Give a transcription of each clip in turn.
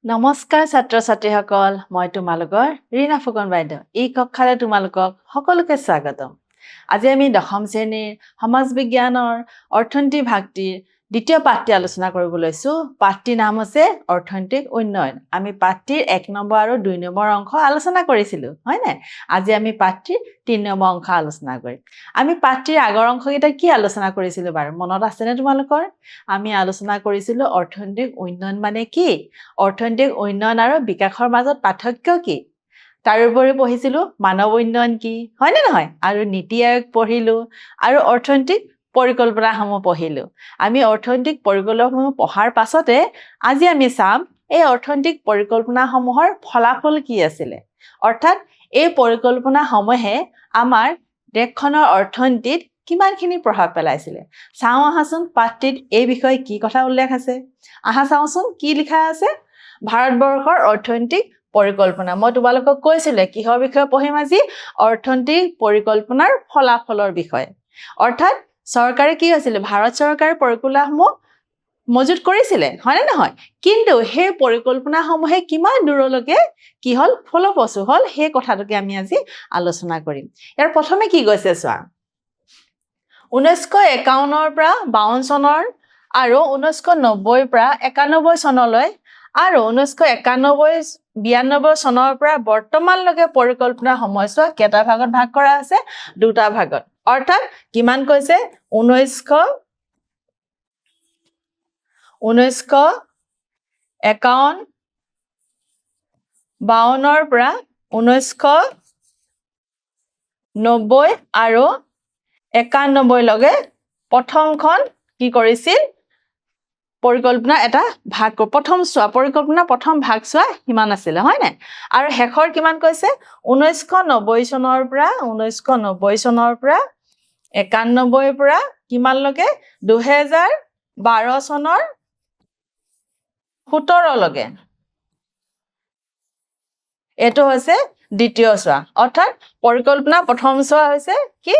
নমস্কাৰ ছাত্ৰ ছাত্ৰীসকল মই তোমালোকৰ ৰীনা ফুকন বাইদেউ এই কক্ষাৰে তোমালোকক সকলোকে স্বাগতম আজি আমি দশম শ্ৰেণীৰ সমাজ বিজ্ঞানৰ অৰ্থনীতি ভাগটিৰ দ্বিতীয় পাঠটি আলোচনা কৰিব লৈছো পাঠটিৰ নাম আছে অৰ্থনৈতিক উন্নয়ন আমি পাঠটিৰ 1 নম্বৰ আৰু 2 নম্বৰ অংশ আলোচনা কৰিছিলো হয় না আজি আমি পাঠটিৰ 3 নম্বৰ অংশ আলোচনা কৰিম আমি পাঠটিৰ আগৰ অংশকেইটা কি আলোচনা কৰিছিলো বাৰু মনত আছেনে তোমালোকৰ আমি আলোচনা কৰিছিলো অৰ্থনৈতিক উন্নয়ন মানে কি অৰ্থনৈতিক উন্নয়ন আৰু বিকাশৰ মাজত পাৰ্থক্য কি তাৰোপৰি পঢ়িছিলো মানৱ উন্নয়ন কি হয় নে নহয় আৰু নীতি আয়োগ পঢ়িলো আৰু অৰ্থনৈতিক পৰিকল্পনাসমূহ পঢ়িলো আমি অৰ্থনৈতিক পৰিকল্পনাসমূহ পঢ়াৰ পাছতে আজি আমি চাম এই অৰ্থনৈতিক পৰিকল্পনাসমূহৰ ফলাফল কি আছিল অৰ্থাৎ এই পৰিকল্পনাসমূহে আমাৰ দেশখনৰ অৰ্থনীতিত কিমানখিনি প্ৰভাৱ পেলাইছিল চাও আহাচোন পাঠটিত এই বিষয়ে কি কথা উল্লেখ আছে আহা চাওচোন কি লিখা আছে ভাৰতবৰ্ষৰ অৰ্থনৈতিক পৰিকল্পনা মই তোমালোকক কৈছিলো কিহৰ বিষয়ে পঢ়িম আজি অৰ্থনৈতিক পৰিকল্পনাৰ ফলাফলৰ বিষয়ে অৰ্থাৎ চৰকাৰে কি হৈছিল ভাৰত চৰকাৰে পৰিকল্পনাসমূহ মজুত কৰিছিল হয় নে নহয় কিন্তু সেই পৰিকল্পনাসমূহে কিমান দূৰলৈকে কি হল ফলপ্ৰসূ হল সেই কথাটোকে আমি আজি আলোচনা কৰিম ইয়াৰ প্ৰথমে কি কৈছে চোৱা 1951 ৰ পৰা 52 চনৰ আৰু 1990 পৰা 91 চনলৈ আৰু 1991 92 চনৰ পৰা বৰ্তমানলৈকে পৰিকল্পনা সময়ছোৱা কেইটা ভাগত ভাগ কৰা আছে দুটা ভাগত অৰ্থাৎ কিমান কৈছে 1951 52 ৰ পৰা 1990 আৰু 91 লগে প্ৰথমখন কি কৰিছিল পৰিকল্পনা এটা ভাগ প্ৰথম চোৱা পৰিকল্পনা প্ৰথম ভাগ চোৱা কিমান আছিল হয় না আৰু হেখৰ কিমান কৈছে 1990 চনৰ পৰা 91 পৰা কিমান লগে 2012 চনৰ 17 লগে এটো হৈছে দ্বিতীয় চোৱা অৰ্থাৎ পৰিকল্পনা প্ৰথম চোৱা হৈছে কি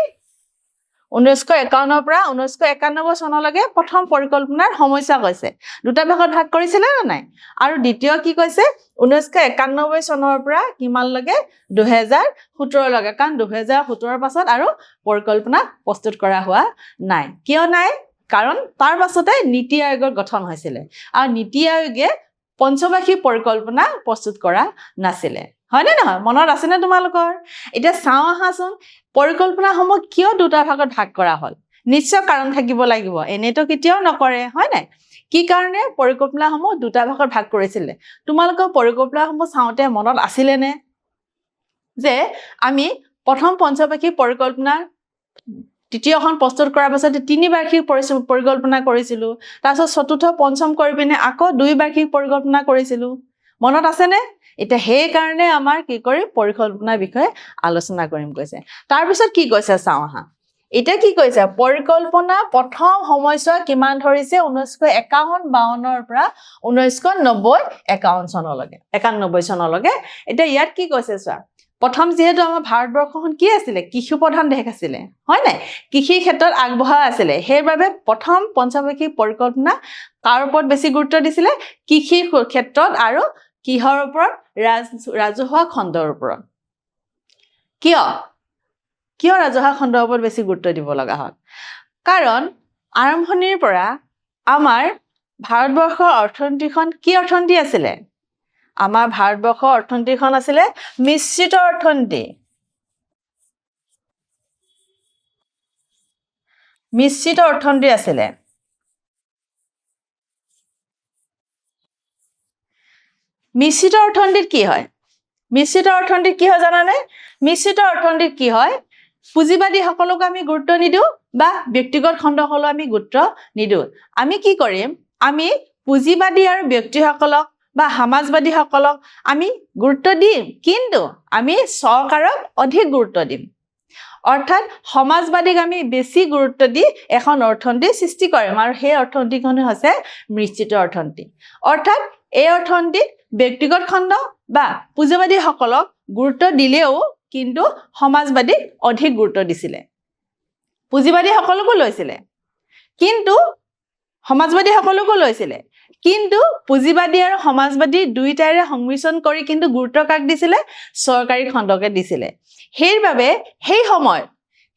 1951 পৰা 1991 চনলৈকে প্ৰথম পৰিকল্পনাৰ সমস্যা কৈছে দুটা ভাগত ভাগ কৰিছিল না নাই আৰু দ্বিতীয় কি কৈছে 1991 চনৰ পৰা কিমান লগে 2017 লগে কাৰণ 2017 পাছত আৰু পৰিকল্পনা প্ৰস্তুত কৰা হোৱা নাই কিয় নাই কাৰণ তাৰ পাছতে নীতি আয়োগৰ গঠন হৈছিল আৰু নীতি আয়োগে পঞ্চবাৰ্ষিক পৰিকল্পনা প্ৰস্তুত কৰা নাছিল হয় নে নহয় মনত আছে নে তোমালোকৰ এটা চাও আহাচোন পৰিকল্পনাসমূহ কিয় দুটা ভাগত ভাগ কৰা হল নিশ্চয় কাৰণ থাকিব লাগিব এনেটো কেতিয়াও নকৰে হয় নাই কি কাৰণে পৰিকল্পনাসমূহ দুটা ভাগত ভাগ কৰিছিল তোমালোকৰ পৰিকল্পনাসমূহ চাওতে মনত আছিল নে যে আমি প্ৰথম পঞ্চবাৰ্ষিক পৰিকল্পনা তৃতীয়খন প্ৰস্তুত কৰাৰ পাছত তিনি বাৰ্ষিক পৰিকল্পনা কৰিছিলো তাৰপিছত চতুৰ্থ পঞ্চম কৰি পিনে আকৌ দুই বাৰ্ষিক পৰিকল্পনা কৰিছিলো মনত আছে নে এটা হে কাৰণে আমাৰ কি কৰি পৰিকল্পনাৰ বিষয়ে আলোচনা কৰিম কৈছে তাৰ পিছত কি কৈছে চাও আহা এটা কি কৈছে পৰিকল্পনা প্ৰথম সময়ছোৱা কিমান ধৰিছে 1951-52 ৰ পৰা 1990-51 চনলৈকে 91 চনলৈকে এটা ইয়াত কি কৈছে চোৱা প্ৰথম যেহেতু আমাৰ ভাৰতবৰ্ষখন কি আছিল কৃষি প্ৰধান দেশ আছিল হয় নাই কৃষি ক্ষেত্ৰত আগবঢ়া আছিল সেইবাবে প্ৰথম পঞ্চবাৰ্ষিক পৰিকল্পনা কাৰ ওপৰত বেছি গুৰুত্ব দিছিল কৃষি ক্ষেত্ৰত আৰু কিহৰ ওপৰত ৰাজহুৱা খণ্ডৰ ওপৰত কিয় ৰাজহুৱা খণ্ডৰ ওপৰত বেছি গুৰুত্ব দিব লগা হ'ল কাৰণ আৰম্ভণিৰ পৰা আমাৰ ভাৰতবৰ্ষৰ অৰ্থনীতিখন কি অৰ্থনীতি আছিল আমাৰ ভাৰতবৰ্ষৰ অৰ্থনীতিখন আছিল মিশ্ৰিত অৰ্থনীতি আছিল মিশ্ৰিত অৰ্থনীতিত কি হয় জানানে মিশ্ৰিত অৰ্থনীতিত কি হয় পুঁজিবাদী সকলক আমি গুৰুত্ব নিদো বা ব্যক্তিগত খণ্ডসকলক আমি গুৰুত্ব নিদো আমি কি কৰিম আমি পুঁজিবাদী আৰু ব্যক্তিসকলক বা সমাজবাদী সকলক আমি গুৰুত্ব দিম কিন্তু আমি চৰকাৰক অধিক গুৰুত্ব দিম অৰ্থাৎ সমাজবাদীক আমি বেছি গুৰুত্ব দি এখন অৰ্থনীতি সৃষ্টি কৰিম আৰু সেই অৰ্থনীতিখন হৈছে মিশ্ৰিত অৰ্থনীতি অৰ্থাৎ এই অৰ্থনীতিত ব্যক্তিগত খণ্ড বা পুঁজিবাদী সকলক গুৰুত্ব দিলেও কিন্তু সমাজবাদীক অধিক গুৰুত্ব দিছিল পুঁজিবাদী সকলকো লৈছিল কিন্তু সমাজবাদী সকলকো লৈছিল কিন্তু পুঁজিবাদী আৰু সমাজবাদী দুইটাৰে সংমিশ্ৰণ কৰি কিন্তু গুৰুত্ব কাক দিছিলে চৰকাৰী খণ্ডকে দিছিলে সেইবাবে সেই সময়ত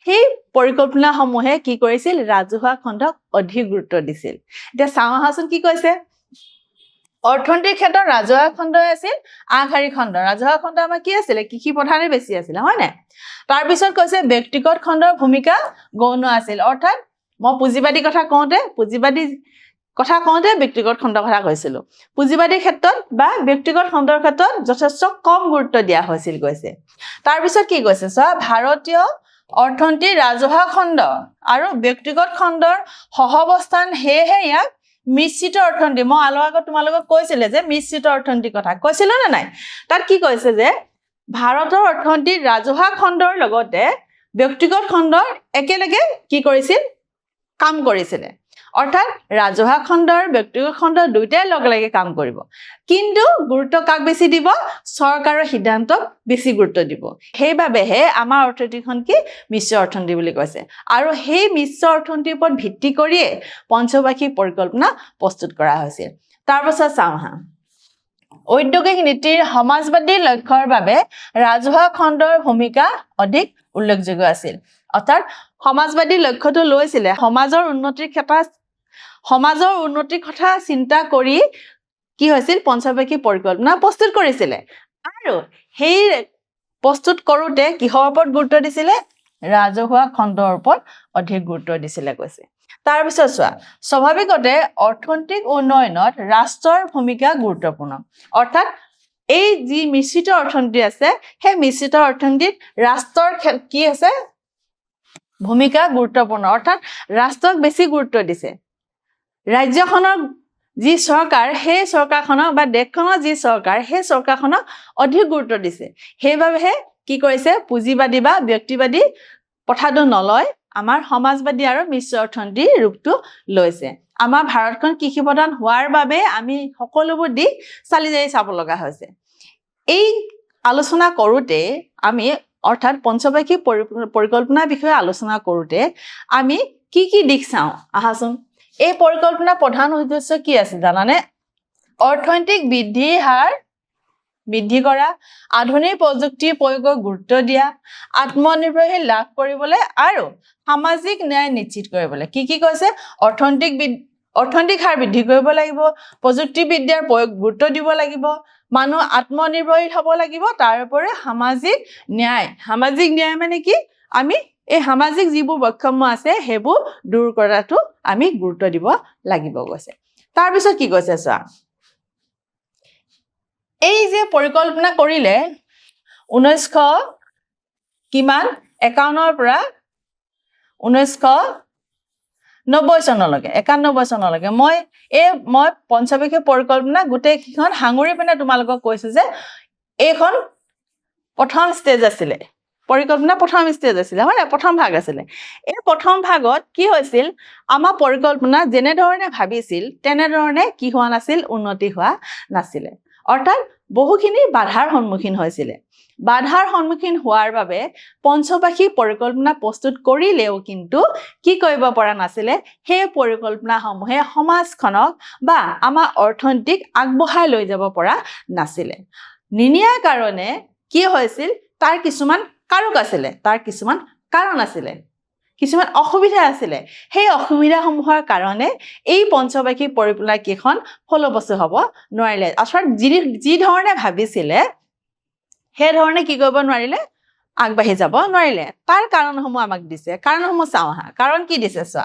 সেই পৰিকল্পনাসমূহে কি কৰিছিল ৰাজহুৱা খণ্ডক অধিক গুৰুত্ব দিছিল এতিয়া চাওঁ আহাচোন কি কৈছে অৰ্থনৈতিক ক্ষেত্ৰত ৰাজহুৱা খণ্ডই আছিল আগশাৰী খণ্ড ৰাজহুৱা খণ্ড আমাৰ কি আছিলে কৃষি প্ৰধানে বেছি আছিলে হয় নাই তাৰ পিছত কৈছে ব্যক্তিগত খণ্ডৰ ভূমিকা গৌণ আছিল অৰ্থাৎ মই পুঁজিবাদী কথা কওঁতে ব্যক্তিগত খণ্ডৰ কথা কৈছিলো পুঁজিবাদীৰ ক্ষেত্ৰত বা ব্যক্তিগত খণ্ডৰ ক্ষেত্ৰত যথেষ্ট কম গুৰুত্ব দিয়া হৈছিল কৈছে তাৰ পিছত কি কৈছে চোৱা ভাৰতীয় অৰ্থনীতি ৰাজহুৱা খণ্ড আৰু ব্যক্তিগত খণ্ডৰ সহাৱস্থান সেয়েহে ইয়াক মিশ্ৰিত অৰ্থনীতি মই আগত তোমালোকক কৈছিলে যে মিশ্ৰিত অৰ্থনীতিৰ কথা কৈছিলো নে নাই তাত কি কৈছে যে ভাৰতৰ অৰ্থনীতি ৰাজহুৱা খণ্ডৰ লগতে ব্যক্তিগত খণ্ডৰ একেলগে কি কৰিছিল কাম কৰিছিলে অৰ্থাৎ ৰাজহুৱা খণ্ডৰ ব্যক্তিগত খণ্ডৰ দুইটাই লগে কাম কৰিব কিন্তু গুৰুত্ব কাক বেছি দিব চৰকাৰৰ সিদ্ধান্তক বেছি গুৰুত্ব দিব সেইবাবেহে আমাৰ অৰ্থনীতিখন কি মিশ্ৰ অৰ্থনীতি বুলি কৈছে আৰু সেই মিশ্ৰ অৰ্থনীতিৰ ওপৰত ভিত্তি কৰিয়ে পঞ্চবাৰ্ষিক পৰিকল্পনা প্ৰস্তুত কৰা হৈছিল তাৰ পাছত চাওঁ হা ঔদ্যোগিক নীতিৰ সমাজবাদী লক্ষ্যৰ বাবে ৰাজহুৱা খণ্ডৰ ভূমিকা অধিক উল্লেখযোগ্য আছিল অৰ্থাৎ সমাজবাদী লক্ষ্যটো লৈছিলে সমাজৰ উন্নতিৰ কথা চিন্তা কৰি কি হৈছিল পঞ্চবাৰ্ষিক পৰিকল্পনা প্ৰস্তুত কৰিছিলে আৰু সেই প্ৰস্তুত কৰোঁতে কিহৰ ওপৰত গুৰুত্ব দিছিলে ৰাজহুৱা খণ্ডৰ ওপৰত অধিক গুৰুত্ব দিছিলে কৈছে তাৰ পিছত চোৱা স্বাভাৱিকতে অৰ্থনৈতিক উন্নয়নত ৰাষ্ট্ৰৰ ভূমিকা গুৰুত্বপূৰ্ণ অৰ্থাৎ এই যি মিশ্ৰিত অৰ্থনীতি আছে সেই মিশ্ৰিত অৰ্থনীতিত ৰাষ্ট্ৰৰ কি আছে ভূমিকা গুৰুত্বপূৰ্ণ অৰ্থাৎ ৰাষ্ট্ৰক বেছি গুৰুত্ব দিছে ৰাজ্যখনৰ যি চৰকাৰ সেই চৰকাৰখনক বা দেশখনৰ যি চৰকাৰ সেই চৰকাৰখনক অধিক গুৰুত্ব দিছে সেইবাবেহে কি কৰিছে পুঁজিবাদী বা ব্যক্তিবাদী কথাটো নলয় আমাৰ সমাজবাদী আৰু মিশ্ৰ অৰ্থনীতিৰ ৰূপটো লৈছে আমাৰ ভাৰতখন কৃষি প্ৰধান হোৱাৰ বাবে আমি সকলোবোৰ দিশ চালি জাৰি চাব লগা হৈছে এই আলোচনা কৰোঁতে আমি অৰ্থাৎ পঞ্চবাৰ্ষিক পৰিকল্পনাৰ বিষয়ে আলোচনা কৰোঁতে আমি কি দিশ চাওঁ আহাচোন এই পৰিকল্পনাৰ প্ৰধান উদ্দেশ্য কি আছে জানানে অৰ্থনৈতিক বৃদ্ধিৰ হাৰ বৃদ্ধি কৰা আধুনিক প্ৰযুক্তিৰ প্ৰয়োগক গুৰুত্ব দিয়া আত্মনিৰ্ভৰশীল লাভ কৰিবলৈ আৰু সামাজিক ন্যায় নিশ্চিত কৰিবলৈ কি কৈছে অৰ্থনৈতিক হাৰ বৃদ্ধি কৰিব লাগিব প্ৰযুক্তিবিদ্যাৰ প্ৰয়োগ গুৰুত্ব দিব লাগিব মানুহ আত্মনিৰ্ভৰশীল হ'ব লাগিব তাৰ উপৰি সামাজিক ন্যায় মানে কি আমি এই সামাজিক যিবোৰ বৈষম্য আছে সেইবোৰ দূৰ কৰাটো আমি গুৰুত্ব দিব লাগিব কৈছে তাৰ পিছত কি কৈছে চোৱা এই যে পৰিকল্পনা কৰিলে 1951 পৰা 1990 চনলৈকে 91 চনলৈকে মই পঞ্চবাৰ্ষিক পৰিকল্পনা গোটেইখন সাঙুৰি পিনে তোমালোকক কৈছো যে এইখন প্ৰথম ষ্টেজ আছিলে পৰিকল্পনা প্ৰথম ষ্টেজ আছিলে হয় প্ৰথম ভাগ আছিলে এই প্ৰথম ভাগত কি হৈছিল আমাৰ পৰিকল্পনা যেনেধৰণে ভাবিছিল তেনেধৰণে কি হোৱা নাছিল উন্নতি হোৱা নাছিলে অৰ্থাৎ বহুখিনি বাধাৰ সন্মুখীন হৈছিলে বাধাৰ সন্মুখীন হোৱাৰ বাবে পঞ্চবাৰ্ষিক পৰিকল্পনা প্ৰস্তুত কৰিলেও কিন্তু কি কৰিব পৰা নাছিলে সেই পৰিকল্পনাসমূহে সমাজখনক বা আমাৰ অৰ্থনীতিক আগবঢ়াই লৈ যাব পৰা নাছিলে নিনিয়াৰ কাৰণে কি হৈছিল তাৰ কিছুমান কাৰক আছিলে তাৰ কিছুমান কাৰণ আছিলে কিছুমান অসুবিধা আছিলে সেই অসুবিধাসমূহৰ কাৰণে এই পঞ্চবাৰ্ষিক পৰিকল্পনা কেইখন ফলপ্ৰসূ হ'ব নোৱাৰিলে অৰ্থাৎ যি ধৰণে ভাবিছিলে সেই ধৰণে কি কৰিব নোৱাৰিলে আগবাঢ়ি যাব নোৱাৰিলে তাৰ কাৰণসমূহ আমাক দিছে কাৰণসমূহ চাওঁ আহা কাৰণ কি দিছে চোৱা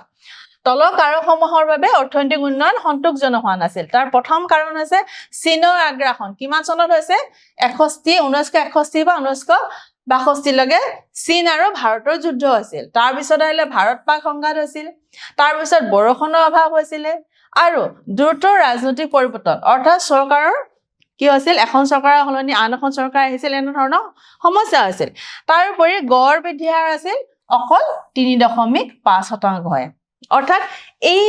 তলৰ কাৰকসমূহৰ বাবে অৰ্থনৈতিক উন্নয়ন সন্তোষজনক হোৱা নাছিল তাৰ প্ৰথম কাৰণ হৈছে চীনৰ আগ্ৰাসন কিমান চনত হৈছে 1961 বা 1962 লৈকে চীন আৰু ভাৰতৰ যুদ্ধ হৈছিল তাৰ পিছত আহিলে ভাৰত পাক সংঘাত হৈছিল তাৰ পিছত বৰষুণৰ অভাৱ হৈছিল আৰু দ্ৰুত ৰাজনৈতিক পৰিৱৰ্তন অৰ্থাৎ চৰকাৰৰ কি হৈছিল এখন চৰকাৰৰ সলনি আন এখন চৰকাৰ আহিছিল এনে ধৰণৰ সমস্যা হৈছিল তাৰ উপৰি গড় বৃদ্ধি হাৰ আছিল অকল 3.5% হয় অৰ্থাৎ এই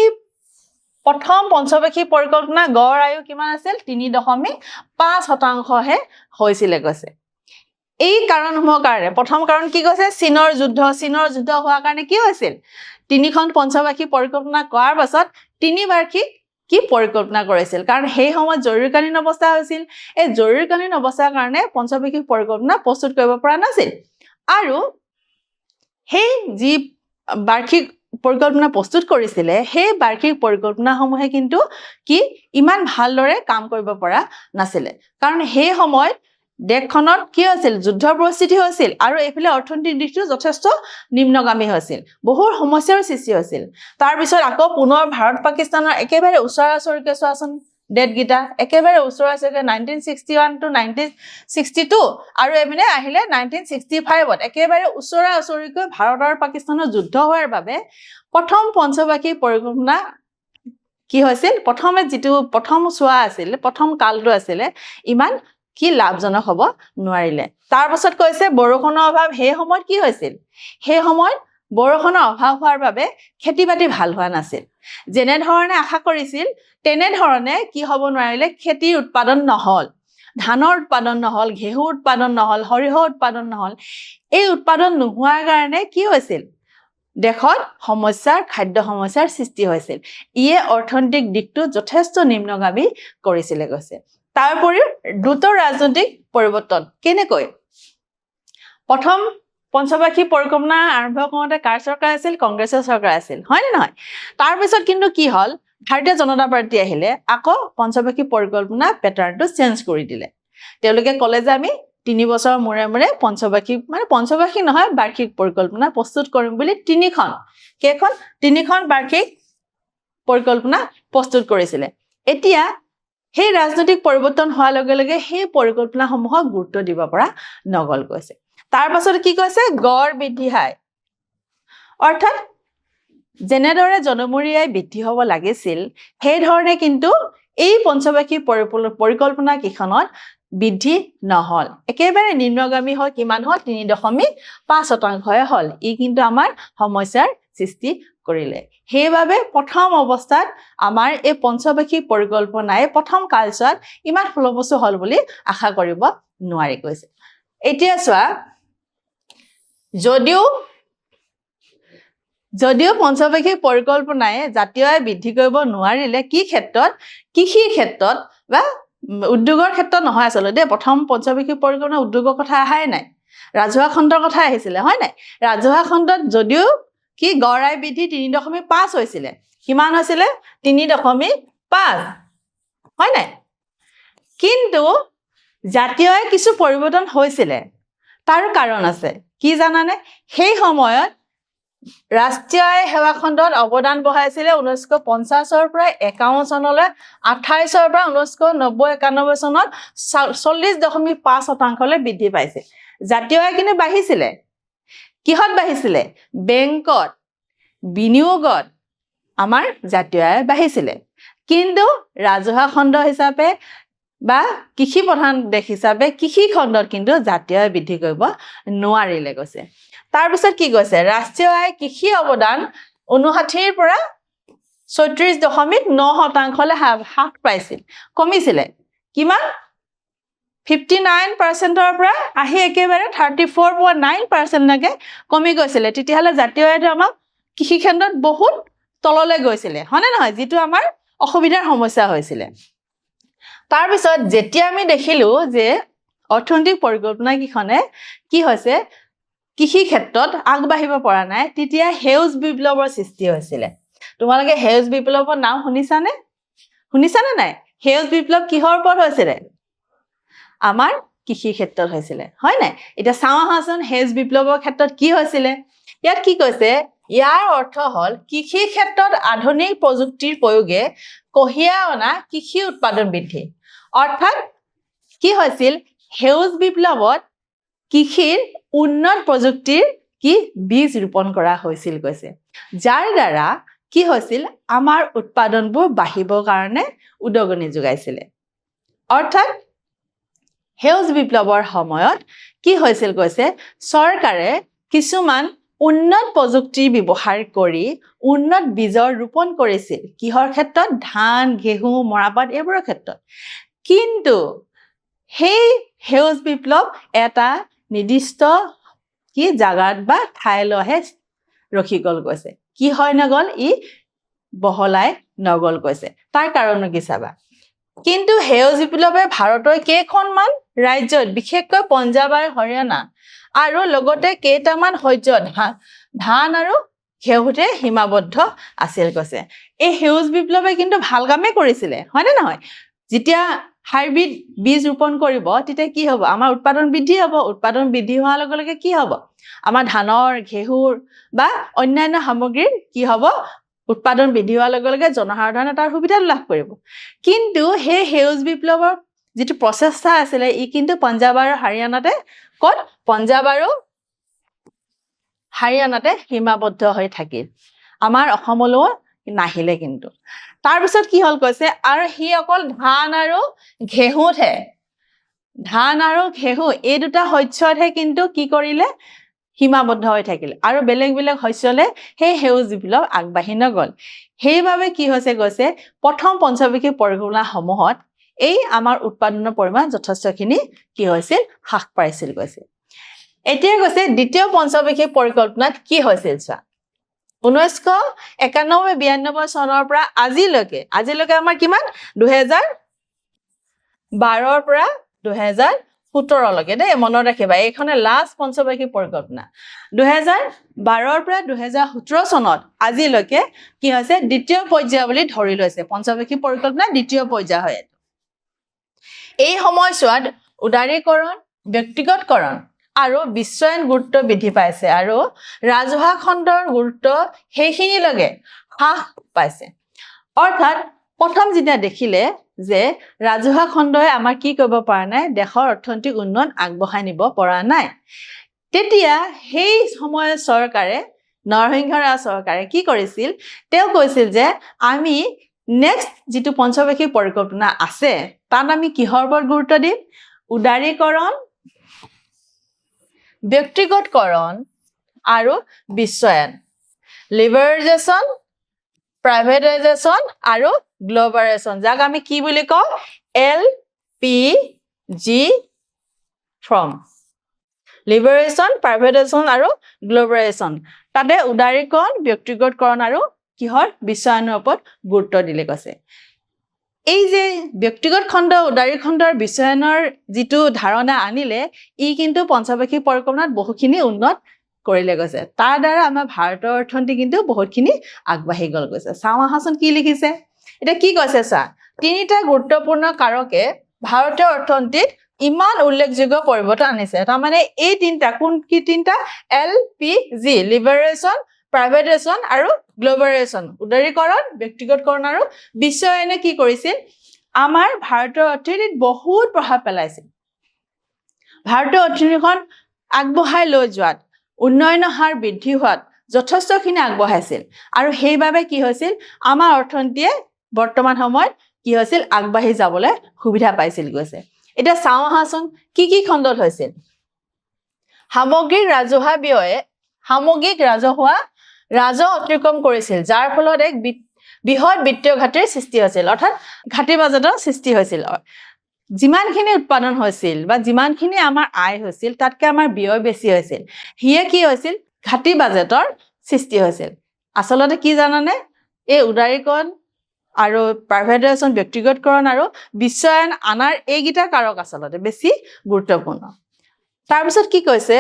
প্ৰথম পঞ্চবাৰ্ষিক পৰিকল্পনা গড় আয়ু কিমান আছিল 3.5% হে হৈছিলে কৈছে এই কাৰণসমূহৰ কাৰণে প্ৰথম কাৰণ কি কৈছে চীনৰ যুদ্ধ হোৱাৰ কাৰণে কি হৈছিল তিনিখন পঞ্চবাৰ্ষিক পৰিকল্পনা কৰাৰ পাছত তিনি বাৰ্ষিক কি পৰিকল্পনা কৰিছিল কাৰণ সেই সময়ত জৰুৰীকালীন অৱস্থা হৈছিল এই জৰুৰীকালীন অৱস্থাৰ কাৰণে পঞ্চবাৰ্ষিক পৰিকল্পনা প্ৰস্তুত কৰিব পৰা নাছিল আৰু সেই যি বাৰ্ষিক পৰিকল্পনা প্ৰস্তুত কৰিছিলে সেই বাৰ্ষিক পৰিকল্পনাসমূহে কিন্তু কি ইমান ভালদৰে কাম কৰিব পৰা নাছিলে কাৰণ সেই সময়ত দেশখনত কি হৈছিল যুদ্ধৰ পৰিস্থিতি হৈছিল আৰু এইফালে অৰ্থনৈতিক দিশটো যথেষ্ট নিম্নগামী হৈছিল বহু সমস্যাৰ সৃষ্টি হৈছিল তাৰ পিছত আকৌ পুনৰ ভাৰত পাকিস্তানৰ একেবাৰে ওচৰা-ওচৰিকে চোৱাচোন ডেটগিটা একেবাৰে ওচৰা-ওচৰিকে 1961 to 1962 আৰু এপিনে আহিলে 1965ত একেবাৰে ওচৰা-ওচৰিকৈ ভাৰত আৰু পাকিস্তানৰ যুদ্ধ হোৱাৰ বাবে প্ৰথম পঞ্চবাৰ্ষিক পৰিকল্পনা কি হৈছিল প্ৰথমে যিটো প্ৰথম চোৱা আছিল প্ৰথম কালটো আছিল ইমান কি লাভজনক হ'ব নোৱাৰিলে তাৰ পাছত কৈছে বৰষুণৰ অভাৱ সেই সময়ত কি হৈছিল সেই সময়ত বৰষুণৰ অভাৱ হোৱাৰ বাবে খেতি-বাতি ভাল হোৱা নাছিল যেনে ধৰণে আশা কৰিছিল তেনে ধৰণে কি হ'ব নোৱাৰিলে খেতিৰ উৎপাদন নহল ধানৰ উৎপাদন নহল ঘেঁহু উৎপাদন নহল সৰিয়হ উৎপাদন নহল এই উৎপাদন নোহোৱাৰ কাৰণে কি হৈছিল দেশত সমস্যাৰ খাদ্য সমস্যাৰ সৃষ্টি হৈছিল ইয়ে অৰ্থনৈতিক দিশটো যথেষ্ট নিম্নগামী কৰিছিলে গৈছে তাৰ উপৰিও দ্ৰুত ৰাজনৈতিক পৰিৱৰ্তন কেনেকৈ প্ৰথম পঞ্চবাৰ্ষিক পৰিকল্পনা আৰম্ভ কৰোঁতে কাৰ চৰকাৰ আছিল কংগ্ৰেছৰ চৰকাৰ আছিল হয় নে নহয় তাৰ পিছত কিন্তু কি হ'ল ভাৰতীয় জনতা পাৰ্টি আহিলে আকৌ পঞ্চবাৰ্ষিক পৰিকল্পনা পেটাৰ্নটো চেঞ্জ কৰি দিলে তেওঁলোকে ক'লে যে আমি 3 বছৰৰ মূৰে মূৰে পঞ্চবাৰ্ষিক মানে পঞ্চবাৰ্ষিক নহয় বাৰ্ষিক পৰিকল্পনা প্ৰস্তুত কৰিম বুলি তিনিখন বাৰ্ষিক পৰিকল্পনা প্ৰস্তুত কৰিছিলে এতিয়া সেই ৰাজনৈতিক পৰিৱৰ্তন হোৱাৰ লগে লগে সেই পৰিকল্পনাসমূহক গুৰুত্ব দিব পৰা নগল গৈছে তাৰ পাছত কি কৈছে গড় বৃদ্ধি হাৰ অৰ্থাৎ যেনেদৰে জনমূৰিয়াই বৃদ্ধি হ'ব লাগিছিল সেই ধৰণে কিন্তু এই পঞ্চবাৰ্ষিক পৰিকল্পনা কিখনত বৃদ্ধি নহল একেবাৰে নিম্নগামী হয় কিমান হ'ল 3.5% হ'ল ই কিন্তু আমাৰ সমস্যাৰ সৃষ্টি কৰিলে সেইবাবে প্ৰথম অৱস্থাত আমাৰ এই পঞ্চবাৰ্ষিক পৰিকল্পনাই প্ৰথম কালছোৱাত ইমান ফলপ্ৰসূ হ'ল বুলি আশা কৰিব নোৱাৰি গৈছে এতিয়া চোৱা যদিও পঞ্চবাৰ্ষিক পৰিকল্পনাই জাতীয় আয় বৃদ্ধি কৰিব নোৱাৰিলে কি ক্ষেত্ৰত কৃষিৰ ক্ষেত্ৰত বা উদ্যোগৰ ক্ষেত্ৰত নহয় আচলতে প্ৰথম পঞ্চবাৰ্ষিক পৰিকল্পনা উদ্যোগৰ কথা আহাই নাই ৰাজহুৱা খণ্ডৰ কথা আহিছিলে হয় নাই ৰাজহুৱা খণ্ডত যদিও কি গড় আয় বৃদ্ধি 3.5 হৈছিলে কিমান হৈছিলে 3.5 হয় নাই কিন্তু জাতীয় আয় কিছু পৰিৱৰ্তন হৈছিলে তাৰ কাৰণ আছে কি জানানে সেই সময়ত ৰাষ্ট্ৰীয় আয় সেৱা খণ্ডত অৱদান বঢ়াইছিলে 1950 পৰা 51 চনলৈ 28 পৰা 1990-91 চনত 40.5% বৃদ্ধি পাইছে জাতীয় আয় কিন্তু বাঢ়িছিলে কিহত বাঢ়িছিলে বেংকত বিনিয়োগত আমাৰ জাতীয় আয় বাঢ়িছিলে কিন্তু ৰাজহুৱা খণ্ড হিচাপে বা কৃষি প্ৰধান দেশ হিচাপে কৃষি খণ্ডত কিন্তু জাতীয় আয় বৃদ্ধি কৰিব নোৱাৰিলে গৈছে তাৰ পিছত কি কৈছে ৰাষ্ট্ৰীয় আয় কৃষি অৱদান 59 পৰা 36.9% হ্ৰাস পাইছিল কমিছিলে কিমান 59% পৰা আহি একেবাৰে 34.9% লৈকে কমি গৈছিলে তেতিয়াহ'লে জাতীয় আয়টো আমাক কৃষি খণ্ডত বহুত তললৈ গৈছিলে হয়নে নহয় যিটো আমাৰ অসুবিধাৰ সমস্যা হৈছিলে তাৰ পিছত যেতিয়া আমি দেখিলো যে অৰ্থনৈতিক পৰিকল্পনা কিখনে কি হৈছে কৃষি ক্ষেত্ৰত আগবাঢ়িব পৰা নাই তেতিয়া হেউজ বিপ্লৱৰ সৃষ্টি হৈছিলে তোমালোকে হেউজ বিপ্লৱৰ নাম শুনিছানে নাই হেউজ বিপ্লৱ কিহৰ ওপৰত হৈছিলে আমাৰ কৃষি ক্ষেত্ৰত হৈছিলে হয় নাই এতিয়া চাওঁ আহাচোন হেউজ বিপ্লৱৰ ক্ষেত্ৰত কি হৈছিলে ইয়াত কি কৈছে ইয়াৰ অৰ্থ হ'ল কৃষি ক্ষেত্ৰত আধুনিক প্ৰযুক্তিৰ প্ৰয়োগে কঢ়িয়াই অনা কৃষি উৎপাদন বৃদ্ধি অৰ্থাৎ কি হৈছিল হেউজ বিপ্লৱত কৃষিৰ উন্নত প্ৰযুক্তিৰ কি বীজ ৰোপণ কৰা হৈছিল কৈছে যাৰ দ্বাৰা কি হৈছিল আমাৰ উৎপাদনবোৰ বাঢ়িবৰ কাৰণে উদগনি যোগাইছিলে অৰ্থাৎ হেউজ বিপ্লৱৰ সময়ত কি হৈছিল কৈছে চৰকাৰে কিছুমান উন্নত প্ৰযুক্তি ব্যৱহাৰ কৰি উন্নত বীজৰ ৰোপণ কৰিছিল কিহৰ ক্ষেত্ৰত ধান ঘেঁহু মৰাপাট এইবোৰৰ ক্ষেত্ৰত কিন্তু সেই হেউজ বিপ্লৱ এটা নিৰ্দিষ্ট কি জাগাত বা ঠাইলৈহে ৰখি গ'ল গৈছে কি হয় নগল ই বহলাই নগল কৈছে তাৰ কাৰণ কি চাবা কিন্তু সেউজ বিপ্লৱে ভাৰতৰ কেইখনমান ৰাজ্যত বিশেষকৈ পঞ্জাৱ আৰু হৰিয়ানা আৰু লগতে কেইটামান শস্য ধান আৰু ঘেঁহুতে সীমাবদ্ধ আছিল কৈছে এই সেউজ বিপ্লৱে কিন্তু ভাল কামেই কৰিছিলে হয়নে নহয় যেতিয়া হাইব্ৰিড বীজ ৰোপণ কৰিব তেতিয়া কি হ'ব আমাৰ উৎপাদন বৃদ্ধি হ'ব উৎপাদন বৃদ্ধি হোৱাৰ লগে লগে কি হ'ব আমাৰ ধানৰ ঘেঁহুৰ বা অন্যান্য সামগ্ৰীৰ কি হ'ব উৎপাদন বৃদ্ধি হোৱাৰ লগে লগে জনসাধাৰণে তাৰ সুবিধা লাভ কৰিব কিন্তু সেই সেউজ বিপ্লৱৰ যিটো প্ৰচেষ্টা আছিলে ই কিন্তু পঞ্জাৱ আৰু হাৰিয়ানাতে ক'ত পঞ্জাৱ আৰু হাৰিয়ানাতে সীমাবদ্ধ হৈ থাকিল আমাৰ অসমলৈ নাহিলে কিন্তু তাৰপিছত কি হ'ল কৈছে আৰু সি অকল ধান আৰু ঘেঁহু এই দুটা শস্যতহে কিন্তু কি কৰিলে সীমাবদ্ধ হৈ থাকিল আৰু বেলেগ বেলেগ শস্যলে সেই সেউজ বিপ্লৱ আগবাঢ়ি নগ'ল সেইবাবে কি হৈছে কৈছে প্ৰথম পঞ্চবাৰ্ষিক পৰিকল্পনাসমূহত এই আমাৰ উৎপাদনৰ পৰিমাণ যথেষ্টখিনি কি হৈছিল হ্ৰাস পাইছিল কৈছে এতিয়া কৈছে দ্বিতীয় পঞ্চবাৰ্ষিক পৰিকল্পনাত কি হৈছিল চোৱা 1991-92 চনৰ পৰা আজিলৈকে আমাৰ কিমান 2012 পৰা 2017 লৈকে দেই মনত ৰাখিবা এইখনে লাষ্ট পঞ্চবাৰ্ষিক পৰিকল্পনা 2012 পৰা 2017 চনত আজিলৈকে কি হৈছে দ্বিতীয় পৰ্যায় বুলি ধৰি লৈছে পঞ্চবাৰ্ষিক পৰিকল্পনা দ্বিতীয় পৰ্যায় হয় এই সময়ছোৱাত উদাৰীকৰণ ব্যক্তিগতকৰণ আৰু বিশ্বায়ন গুৰুত্ব বৃদ্ধি পাইছে আৰু ৰাজহুৱা খণ্ডৰ গুৰুত্ব সেইখিনিলৈকে হ্ৰাস পাইছে অৰ্থাৎ প্ৰথম যেতিয়া দেখিলে যে ৰাজহুৱা খণ্ডই আমাৰ কি কৰিব পৰা নাই দেশৰ অৰ্থনৈতিক উন্নয়ন আগবঢ়াই নিব পৰা নাই তেতিয়া সেই সময়ত চৰকাৰে নৰসিংহ ৰাও চৰকাৰে কি কৰিছিল তেওঁ কৈছিল যে আমি নেক্সট যিটো পঞ্চবাৰ্ষিক পৰিকল্পনা আছে তাত আমি কিহৰ ওপৰত গুৰুত্ব দিম উদাৰীকৰণ ব্যক্তিগতকৰণ আৰু বিশ্বায়ন লিবাৰেলাইজেশ্যন প্ৰাইভেটাইজেশ্যন আৰু গ্লোবালাইজেশ্যন যাক আমি কি বুলি কওঁ LPG ফ্ৰম লিবাৰেশ্যন প্ৰাইভেটাইজেশ্যন আৰু গ্লোবালাইজেশ্যন তাতে উদাৰীকৰণ ব্যক্তিগতকৰণ আৰু কিহৰ বিশ্বায়নৰ ওপৰত গুৰুত্ব দিলে কৈছে এই যে ব্যক্তিগত খণ্ড উদাৰী খণ্ডৰ বিশ্বায়নৰ যিটো ধাৰণা আনিলে ই কিন্তু পঞ্চবাৰ্ষিক পৰিকল্পনাত বহুখিনি উন্নত কৰিলে গৈছে তাৰ দ্বাৰা আমাৰ ভাৰতৰ অৰ্থনীতি কিন্তু বহুতখিনি আগবাঢ়ি গ'ল গৈছে চাওঁ আহাচোন কি লিখিছে এটা কি কৈছে চা তিনিটা গুৰুত্বপূৰ্ণ কাৰকে ভাৰতীয় অৰ্থনীতিত ইমান উল্লেখযোগ্য পৰিৱৰ্তন আনিছে তাৰমানে এই তিনিটা কোন কি তিনিটা LPG লিবাৰেশ্যন প্ৰাইভেটাইজেশ্যন আৰু গ্লোবালাইজেশ্যন উদাৰীকৰণ ব্যক্তিগতকৰণ আৰু বিশ্বায়নে কি কৰিছিল আমাৰ ভাৰতৰ অৰ্থনীতিত বহুত প্ৰভাৱ পেলাইছিল ভাৰতীয় অৰ্থনীতিখন আগবঢ়াই লৈ যোৱাত উন্নয়নৰ হাৰ বৃদ্ধি হোৱাত যথেষ্টখিনি আগবঢ়াইছিল আৰু সেইবাবে কি হৈছিল আমাৰ অৰ্থনীতিয়ে বৰ্তমান সময়ত কি হৈছিল আগবাঢ়ি যাবলৈ সুবিধা পাইছিল গৈছে এতিয়া চাওঁ আহাচোন কি খণ্ডত হৈছিল সামগ্ৰিক ৰাজহ অতিক্ৰম কৰিছিল যাৰ ফলত এক বৃহৎ বিত্তীয় ঘাটিৰ সৃষ্টি হৈছিল অৰ্থাৎ ঘাটি বাজেটৰ সৃষ্টি হৈছিল যিমানখিনি উৎপাদন হৈছিল বা যিমানখিনি আমাৰ আয় হৈছিল তাতকৈ আমাৰ ব্যয় বেছি হৈছিল হিয়ে কি হৈছিল ঘাটি বাজেটৰ সৃষ্টি হৈছিল আচলতে কি জানানে এই উদাৰীকৰণ আৰু প্ৰাইভেটাইজেশ্যন ব্যক্তিগতকৰণ আৰু বিশ্বায়ন আনাৰ এইকেইটা কাৰক আচলতে বেছি গুৰুত্বপূৰ্ণ তাৰপিছত কি কৈছে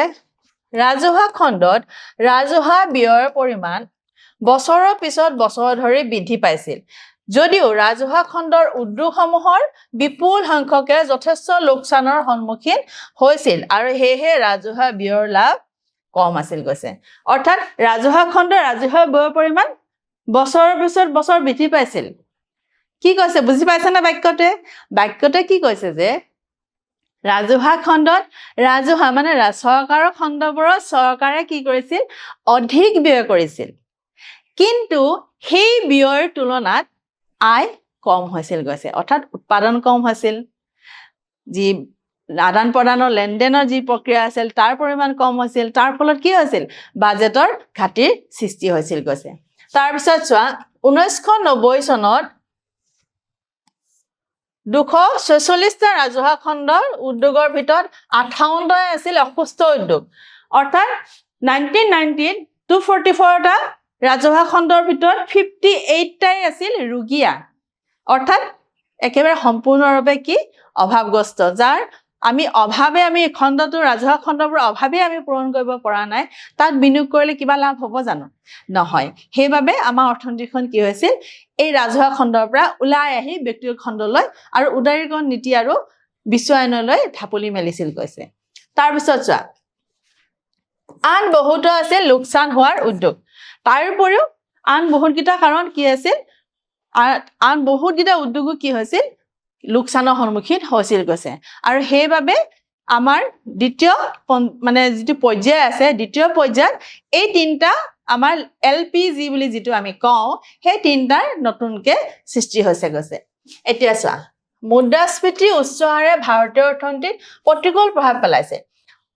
ৰাজহুৱা খণ্ডত ৰাজহুৱা ব্যয়ৰ পৰিমাণ বছৰৰ পিছত বছৰ ধৰি বৃদ্ধি পাইছিল যদিও ৰাজহুৱা খণ্ডৰ উদ্যোগসমূহৰ বিপুল সংখ্যকে যথেষ্ট লোকচানৰ সন্মুখীন হৈছিল আৰু সেয়েহে ৰাজহুৱা ব্যয়ৰ লাভ কম আছিল গৈছে অৰ্থাৎ ৰাজহুৱা খণ্ডৰ ৰাজহুৱা ব্যয়ৰ পৰিমাণ বছৰৰ পিছত বছৰ বৃদ্ধি পাইছিল কি কৈছে বুজি পাইছেনে বাক্যতে কি কৈছে যে ৰাজহুৱা খণ্ডত মানে চৰকাৰৰ খণ্ডবোৰত চৰকাৰে কি কৰিছিল অধিক ব্যয় কৰিছিল কিন্তু সেই ব্যয়ৰ তুলনাত আয় কম হৈছিল গৈছে অৰ্থাৎ উৎপাদন কম হৈছিল যি আদান প্ৰদানৰ লেনদেনৰ যি প্ৰক্ৰিয়া আছিল তাৰ পৰিমাণ কম হৈছিল তাৰ ফলত কি হৈছিল বাজেটৰ ঘাটিৰ সৃষ্টি হৈছিল গৈছে তাৰপিছত চোৱা 1990 চনত 246টা ৰাজহুৱা খণ্ডৰ উদ্যোগৰ ভিতৰত 58টা আছিল অসুস্থ উদ্যোগ অৰ্থাৎ 1990 244টা ৰাজহুৱা খণ্ডৰ ভিতৰত 58টাই আছিল ৰুগীয়া অৰ্থাৎ একেবাৰে সম্পূৰ্ণৰূপে কি অভাৱগ্ৰস্ত যাৰ আমি খণ্ডটো ৰাজহুৱা খণ্ডবোৰ অভাৱে আমি পূৰণ কৰিব পৰা নাই তাত বিনিয়োগ কৰিলে কিবা লাভ হ'ব জানো নহয় সেইবাবে আমাৰ অৰ্থনীতিখন কি হৈছিল এই ৰাজহুৱা খণ্ডৰ পৰা ওলাই আহি ব্যক্তিগত খণ্ডলৈ আৰু উদাৰীকৰণ নীতি আৰু বিশ্বায়নলৈ ঢাপলি মেলিছিল কৈছে তাৰ পিছত চোৱা আন বহুতো আছে লোকচান হোৱাৰ উদ্যোগ তাৰ উপৰিও আন বহুতকেইটা কাৰণ কি আছিল আন বহুতকেইটা উদ্যোগো কি হৈছিল লোকচানৰ সন্মুখীন হৈছিল কৈছে আৰু সেইবাবে আমাৰ দ্বিতীয় মানে যিটো পৰ্যায় আছে দ্বিতীয় পৰ্যায়ত এই তিনটা আমাৰ LPG বুলি যিটো আমি কওঁ সেই তিনটাৰ নতুনকে সৃষ্টি হৈছে গৈছে এতিয়া চোৱা মুদ্ৰাস্ফীতি উচ্চ হাৰে ভাৰতীয় অৰ্থনীতিত প্ৰতিকূল প্ৰভাৱ পেলাইছে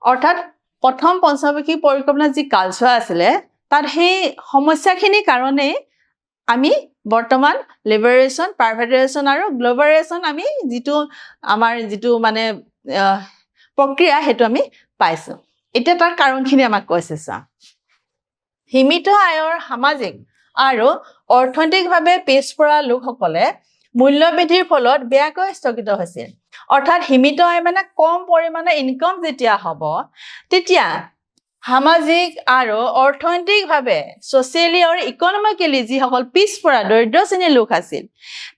অৰ্থাৎ প্ৰথম পঞ্চবাৰ্ষিক পৰিকল্পনা যি কালছোৱা আছিলে তাত সেই সমস্যাখিনিৰ কাৰণেই আমি বৰ্তমান লিবাৰেশ্যন প্ৰাইভেটাইজেশ্যন আৰু গ্লোবালাইজেশ্যন আমি আমাৰ যিটো মানে প্ৰক্ৰিয়া সেইটো আমি পাইছো এতিয়া তাৰ কাৰণখিনি আমাক কৈছে চা সীমিত আয়ৰ সামাজিক আৰু অৰ্থনৈতিকভাৱে পিছপৰা লোকসকলে মূল্য বৃদ্ধিৰ ফলত বেয়াকৈ স্থগিত হৈছিল অৰ্থাৎ সীমিত আয় মানে কম পৰিমাণৰ ইনকাম যেতিয়া হ'ব তেতিয়া সামাজিক আৰু অৰ্থনৈতিকভাৱে ছ'চিয়েলি আৰু ইকনমিকেলি যিসকল পিছপৰা দৰিদ্ৰ শ্ৰেণীৰ লোক আছিল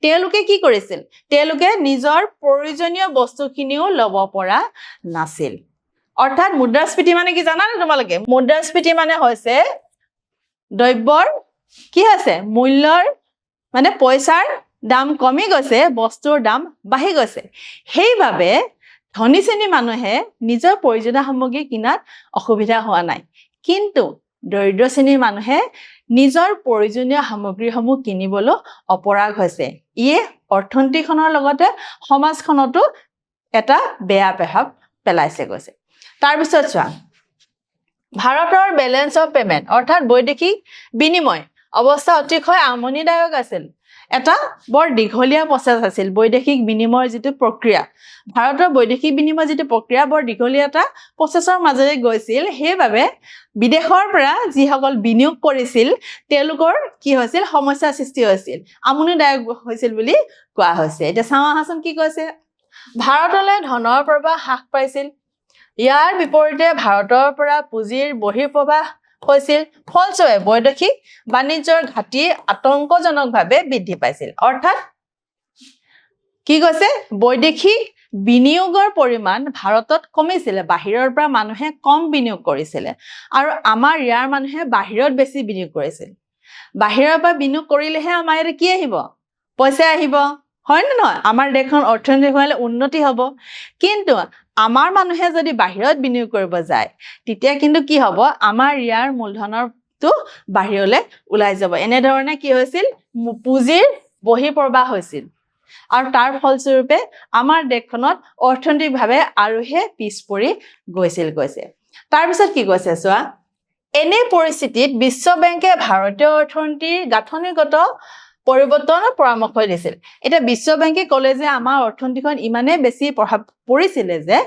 তেওঁলোকে কি কৰিছিল তেওঁলোকে নিজৰ প্ৰয়োজনীয় বস্তুখিনিও ল'ব পৰা নাছিল অৰ্থাৎ মুদ্ৰাস্ফীতি মানে কি জানানে তোমালোকে মুদ্ৰাস্ফীতি মানে হৈছে দ্ৰব্যৰ কি আছে মূল্যৰ মানে পইচাৰ দাম কমি গৈছে বস্তুৰ দাম বাঢ়ি গৈছে সেইবাবে ধনী শ্ৰেণীৰ মানুহে নিজৰ প্ৰয়োজনীয় সামগ্ৰী কিনাত অসুবিধা হোৱা নাই কিন্তু দৰিদ্ৰ শ্ৰেণীৰ মানুহে নিজৰ প্ৰয়োজনীয় সামগ্ৰীসমূহ কিনিবলৈ অপৰাগ হৈছে ইয়ে অৰ্থনীতিখনৰ লগতে সমাজখনতো এটা বেয়া প্ৰভাৱ পেলাইছে গৈছে তাৰপিছত চোৱা ভাৰতৰ বেলেন্স অফ পেমেন্ট অৰ্থাৎ বৈদেশিক বিনিময় অৱস্থা অতিশয় আমনিদায়ক আছিল এটা বৰ দীঘলীয়া প্ৰচেছ আছিল বৈদেশিক বিনিময়ৰ যিটো প্ৰক্ৰিয়া ভাৰতৰ বৈদেশিক বিনিময় যিটো প্ৰক্ৰিয়া বৰ দীঘলীয়া এটা প্ৰচেছৰ মাজেৰে গৈছিল সেইবাবে বিদেশৰ পৰা যিসকল বিনিয়োগ কৰিছিল তেওঁলোকৰ কি হৈছিল সমস্যাৰ সৃষ্টি হৈছিল আমনিদায়ক হৈছিল বুলি কোৱা হৈছে এতিয়া চাওঁ আহাচোন কি কৈছে ভাৰতলৈ ধনৰ প্ৰৱাহ হ্ৰাস পাইছিল ইয়াৰ বিপৰীতে ভাৰতৰ পৰা পুঁজিৰ বহিঃপ্ৰৱাহ হৈছিল ফলস্বৰূপে বৈদেশিক বাণিজ্যৰ ঘাটি আতংকজনকভাৱে বৃদ্ধি পাইছিল অৰ্থাৎ কি কৈছে বৈদেশিক বিনিয়োগৰ পৰিমাণ ভাৰতত কমিছিলে বাহিৰৰ পৰা মানুহে কম বিনিয়োগ কৰিছিলে আৰু আমাৰ ইয়াৰ মানুহে বাহিৰত বেছি বিনিয়োগ কৰিছিল বাহিৰৰ পৰা বিনিয়োগ কৰিলেহে আমাৰ ইয়াত কি আহিব পইচা আহিব হয় নে নহয় আমাৰ দেশখন অৰ্থনৈতিকভাৱে উন্নতি হ'ব কিন্তু আমাৰ মানুহে যদি বাহিৰত বিনিয়োগ কৰিব যায় তেতিয়া কিন্তু কি হ'ব আমাৰ ইয়াৰ মূলধনৰটো বাহিৰলৈ ওলাই যাব এনেধৰণে কি হৈছিল পুঁজিৰ বহিঃপ্ৰৱাহ হৈছিল আৰু তাৰ ফলস্বৰূপে আমাৰ দেশখনত অৰ্থনৈতিকভাৱে আৰুহে পিছ পৰি গৈছে তাৰপিছত কি কৈছে চোৱা এনে পৰিস্থিতিত বিশ্ব বেংকে ভাৰতীয় অৰ্থনীতিৰ গাঁথনিগত পৰিৱৰ্তনৰ পৰামৰ্শ দিছিল এতিয়া বিশ্ব বেংকে ক'লে যে আমাৰ অৰ্থনীতিখন ইমানে বেছি প্ৰভাৱ পৰিছিলে যে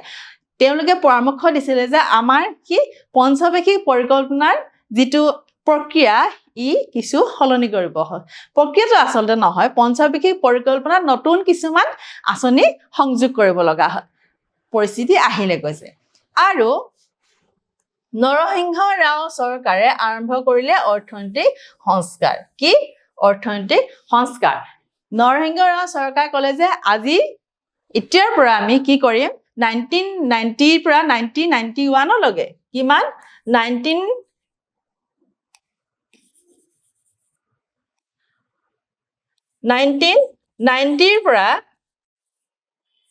তেওঁলোকে পৰামৰ্শ দিছিলে যে আমাৰ কি পঞ্চবাৰ্ষিক পৰিকল্পনাৰ যিটো প্ৰক্ৰিয়া ই কিছু সলনি কৰিব প্ৰক্ৰিয়াটো আচলতে নহয় পঞ্চবাৰ্ষিক পৰিকল্পনাত নতুন কিছুমান আঁচনি সংযোগ কৰিব লগা হয় পৰিস্থিতি আহিলে কৈছে আৰু নৰসিংহ ৰাও চৰকাৰে আৰম্ভ কৰিলে অৰ্থনৈতিক সংস্কাৰ কি অৰ্থনৈতিক সংস্কাৰ নৰসিংহ ৰাও চৰকাৰে ক'লে যে আজি এতিয়াৰ পৰা আমি কি কৰিম 1990 পৰা 1991 লৈকে কিমান 1990 পৰা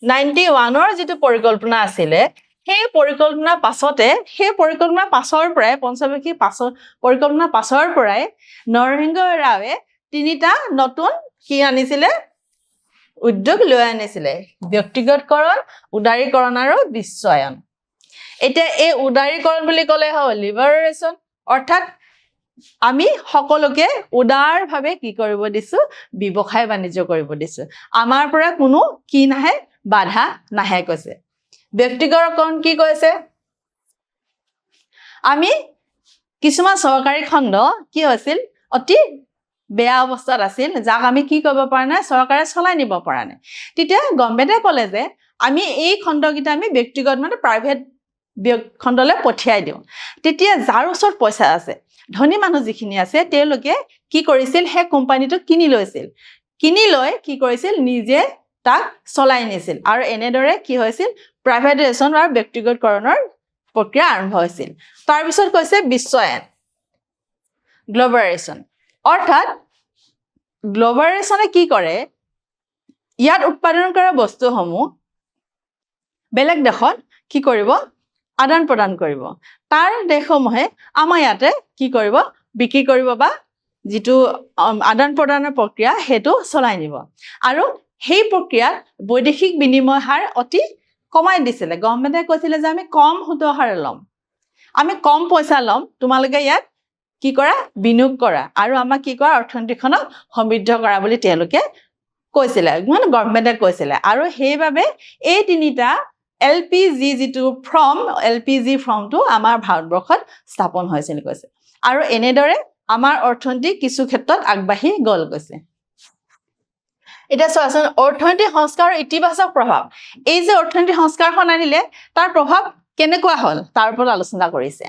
91 যিটো পৰিকল্পনা আছিলে সেই পৰিকল্পনাৰ পাছৰ পৰাই পঞ্চবাৰ্ষিক পৰিকল্পনাৰ পাছৰ পৰাই নৰসিংহ ৰাৱে তিনিটা নতুন কি আনিছিলে উদ্যোগ লৈ আনিছিলে ব্যক্তিগতকৰণ উদাৰীকৰণ আৰু বিশ্বায়ন এতিয়া এই উদাৰীকৰণ বুলি ক'লে হয় লিবাৰেশ্যন অৰ্থাৎ আমি সকলোকে উদাৰভাৱে কি কৰিব দিছো ব্যৱসায় বাণিজ্য কৰিব দিছো আমাৰ পৰা কোনো কি নাহে বাধা নাহে কৈছে ব্যক্তিগতকৰণ কি কৈছে আমি কিছুমান চৰকাৰী খণ্ড কি হৈছিল অতি বেয়া অৱস্থাত আছিল, যাক আমি কি কৰিব পৰা নাই, চৰকাৰে চলাই নিব পৰা নাই। তেতিয়া গভৰ্ণমেণ্টে ক'লে যে আমি এই খণ্ডকেইটা আমি ব্যক্তিগত মানে প্ৰাইভেট খণ্ডলৈ পঠিয়াই দিওঁ। তেতিয়া যাৰ ওচৰত পইচা আছে, ধনী মানুহ যিখিনি আছে, তেওঁলোকে কি কৰিছিল, সেই কোম্পানীটো কিনি লৈছিল। কিনি লৈ কি কৰিছিল, নিজে তাক চলাই নিছিল। আৰু এনেদৰে কি হৈছিল, প্ৰাইভেটাইজেশ্যন আৰু ব্যক্তিগতকৰণৰ প্ৰক্ৰিয়া আৰম্ভ হৈছিল। তাৰপিছত কৈছে বিশ্বায়ন, গ্ল'বেলাইজেশ্যন। অৰ্থাৎ গ্ল'বেলাইজেশ্যনে কি কৰে, ইয়াত উৎপাদন কৰা বস্তুসমূহ বেলেগ দেশত কি কৰিব, আদান প্ৰদান কৰিব। তাৰ দেশসমূহে আমাৰ ইয়াতে কি কৰিব, বিক্ৰী কৰিব বা যিটো আদান প্ৰদানৰ প্ৰক্ৰিয়া সেইটো চলাই নিব। আৰু সেই প্ৰক্ৰিয়াত বৈদেশিক বিনিময় হাৰ অতি কমাই দিছিলে। গভৰ্ণমেণ্টে কৈছিলে যে আমি কম সুতৰ হাৰে ল'ম, আমি কম পইচা ল'ম, তোমালোকে ইয়াত কি কৰা, বিনিয়োগ কৰা আৰু আমাক কি কৰা, অৰ্থনীতিখনক সমৃদ্ধ কৰা বুলি তেওঁলোকে কৈছিলে, মানে গভৰ্ণমেণ্টে কৈছিলে। আৰু সেইবাবে এই তিনিটা LPG যিটো ফৰ্ম, LPG ফৰ্মটো আমাৰ ভাৰতবৰ্ষত স্থাপন হৈছিল কৈছে। আৰু এনেদৰে আমাৰ অৰ্থনীতি কিছু ক্ষেত্ৰত আগবাঢ়ি গ'ল কৈছে। এতিয়া চোৱাচোন, অৰ্থনৈতিক সংস্কাৰৰ ইতিবাচক প্ৰভাৱ। এই যে অৰ্থনৈতিক সংস্কাৰখন আনিলে, তাৰ প্ৰভাৱ কেনেকুৱা হ'ল তাৰ ওপৰত আলোচনা কৰিছে।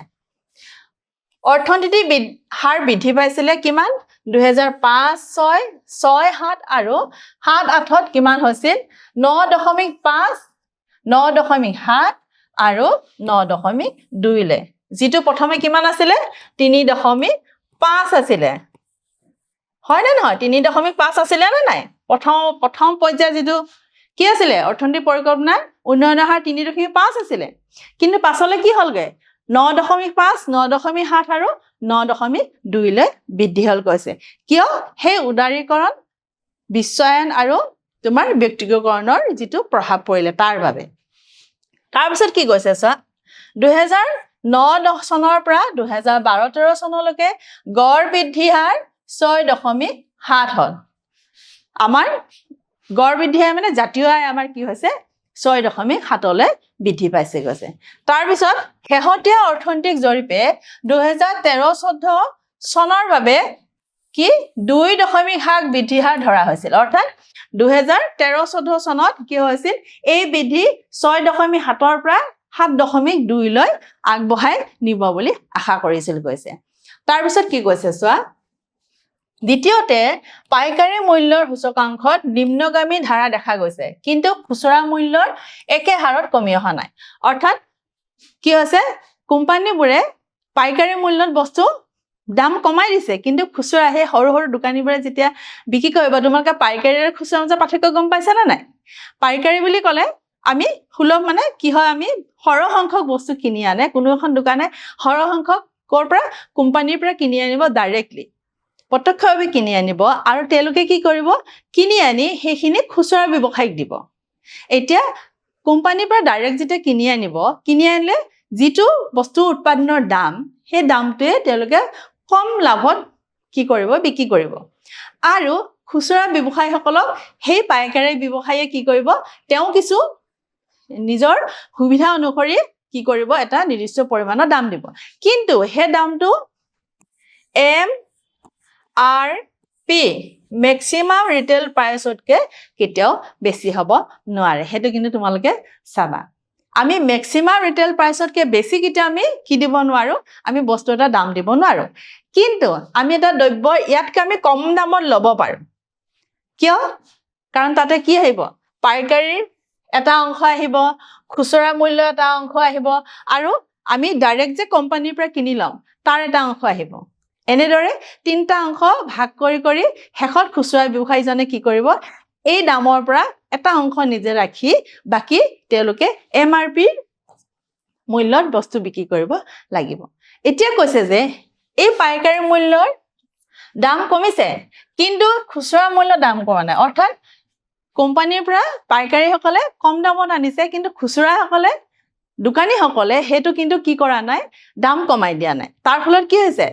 অৰ্থনীতিৰ হাৰ বৃদ্ধি পাইছিলে কিমান, 2005, 6, 6, 7 আৰু 7, 8ত কিমান হৈছিল, 9.5, 9.7 আৰু 9.2লৈ। যিটো প্ৰথমে কিমান আছিলে, 3.5 আছিলে, হয় নে নহয়, 3.5 আছিলে নে নাই? প্ৰথম পৰ্যায়ৰ যিটো কি আছিলে, অৰ্থনৈতিক পৰিকল্পনাৰ উন্নয়নৰ হাৰ 3.5 আছিলে। কিন্তু পাছলৈ কি হ'লগৈ, 9.5, 9.7 আৰু 9.2লৈ বৃদ্ধি হ'ল কৈছে। কিয়, সেই উদাৰীকৰণ, বিশ্বায়ন আৰু তোমাৰ ব্যক্তিগতকৰণৰ যিটো প্ৰভাৱ পৰিলে তাৰ বাবে। তাৰপিছত কি কৈছে চোৱা, 2009-10 চনৰ পৰা 2012-13 চনলৈকে গড় বৃদ্ধি হাৰ 6.7 হ'ল। আমাৰ গড় বৃদ্ধি হাৰ মানে জাতীয় আয় আমাৰ কি হৈছে, 6.7লৈ বৃদ্ধি পাইছে গৈছে। তাৰপিছত শেহতীয়া অৰ্থনৈতিক জৰীপে 2013-14 চনৰ বাবে কি 2.7 বৃদ্ধি হাৰ ধৰা হৈছিল। অৰ্থাৎ 2013-14 চনত কি হৈছিল, এই বৃদ্ধি 6.7ৰ পৰা 7.2লৈ আগবঢ়াই নিব বুলি আশা কৰিছিল কৈছে। তাৰপিছত কি কৈছে চোৱা, দ্বিতীয়তে পাইকাৰী মূল্যৰ সূচকাংশত নিম্নগামী ধাৰা দেখা গৈছে, কিন্তু খুচুৰা মূল্যৰ একে হাৰত কমি অহা নাই। অৰ্থাৎ কি হৈছে, কোম্পানীবোৰে পাইকাৰী মূল্যত বস্তু দাম কমাই দিছে, কিন্তু খুচুৰা সেই সৰু সৰু দোকানীবোৰে যেতিয়া বিক্ৰী কৰিব, তোমালোকে পাইকাৰী আৰু খুচুৰা মাজত পাৰ্থক্য গম পাইছা নে নাই? পাইকাৰী বুলি ক'লে আমি সুলভ মানে কি হয়, আমি সৰহ সংখ্যক বস্তু কিনি আনে, কোনো এখন দোকানে সৰহ সংখ্যক ক'ৰ পৰা, কোম্পানীৰ পৰা কিনি আনিব, ডাইৰেক্টলি প্ৰত্যক্ষভাৱে কিনি আনিব, আৰু তেওঁলোকে কি কৰিব, কিনি আনি সেইখিনি খুচুৰা ব্যৱসায়িক দিব। এতিয়া কোম্পানীৰ পৰা ডাইৰেক্ট যেতিয়া কিনি আনিব, কিনি আনিলে যিটো বস্তু উৎপাদনৰ দাম, সেই দামটোৱে তেওঁলোকে কম লাভত কি কৰিব, বিক্ৰী কৰিব। আৰু খুচুৰা ব্যৱসায়ীসকলক সেই পাইকাৰী ব্যৱসায়ীয়ে কি কৰিব, তেওঁ কিছু নিজৰ সুবিধা অনুসৰি কি কৰিব, এটা নিৰ্দিষ্ট পৰিমাণৰ দাম দিব। কিন্তু সেই দামটো MRP মেক্সিমাম ৰিটেইল প্ৰাইচতকৈ কেতিয়াও বেছি হ'ব নোৱাৰে। সেইটো কিন্তু তোমালোকে চাবা, আমি মেক্সিমাম ৰিটেইল প্ৰাইচতকৈ বেছি কেতিয়াও আমি কি দিব নোৱাৰোঁ, আমি বস্তু এটা দাম দিব নোৱাৰোঁ। কিন্তু আমি এটা দ্ৰব্য ইয়াতকৈ আমি কম দামত ল'ব পাৰোঁ। কিয়? কাৰণ তাতে কি আহিব, পাইকাৰীৰ এটা অংশ আহিব, খুচুৰা মূল্য এটা অংশ আহিব, আৰু আমি ডাইৰেক্ট যে কোম্পানীৰ পৰা কিনি ল'ম তাৰ এটা অংশ আহিব। এনেদৰে তিনিটা অংশ ভাগ কৰি কৰি শেষত খুচুৰা ব্যৱসায়ীজনে কি কৰিব, এই দামৰ পৰা এটা অংশ নিজে ৰাখি বাকী তেওঁলোকে MRP মূল্যত বস্তু বিক্ৰী কৰিব লাগিব। এতিয়া কৈছে যে এই পাইকাৰী মূল্যৰ দাম কমিছে, কিন্তু খুচুৰা মূল্যৰ দাম কমা নাই। অৰ্থাৎ কোম্পানীৰ পৰা পাইকাৰীসকলে কম দামত আনিছে, কিন্তু খুচুৰাসকলে, দোকানীসকলে সেইটো কিন্তু কি কৰা নাই, দাম কমাই দিয়া নাই। তাৰ ফলত কি হৈছে,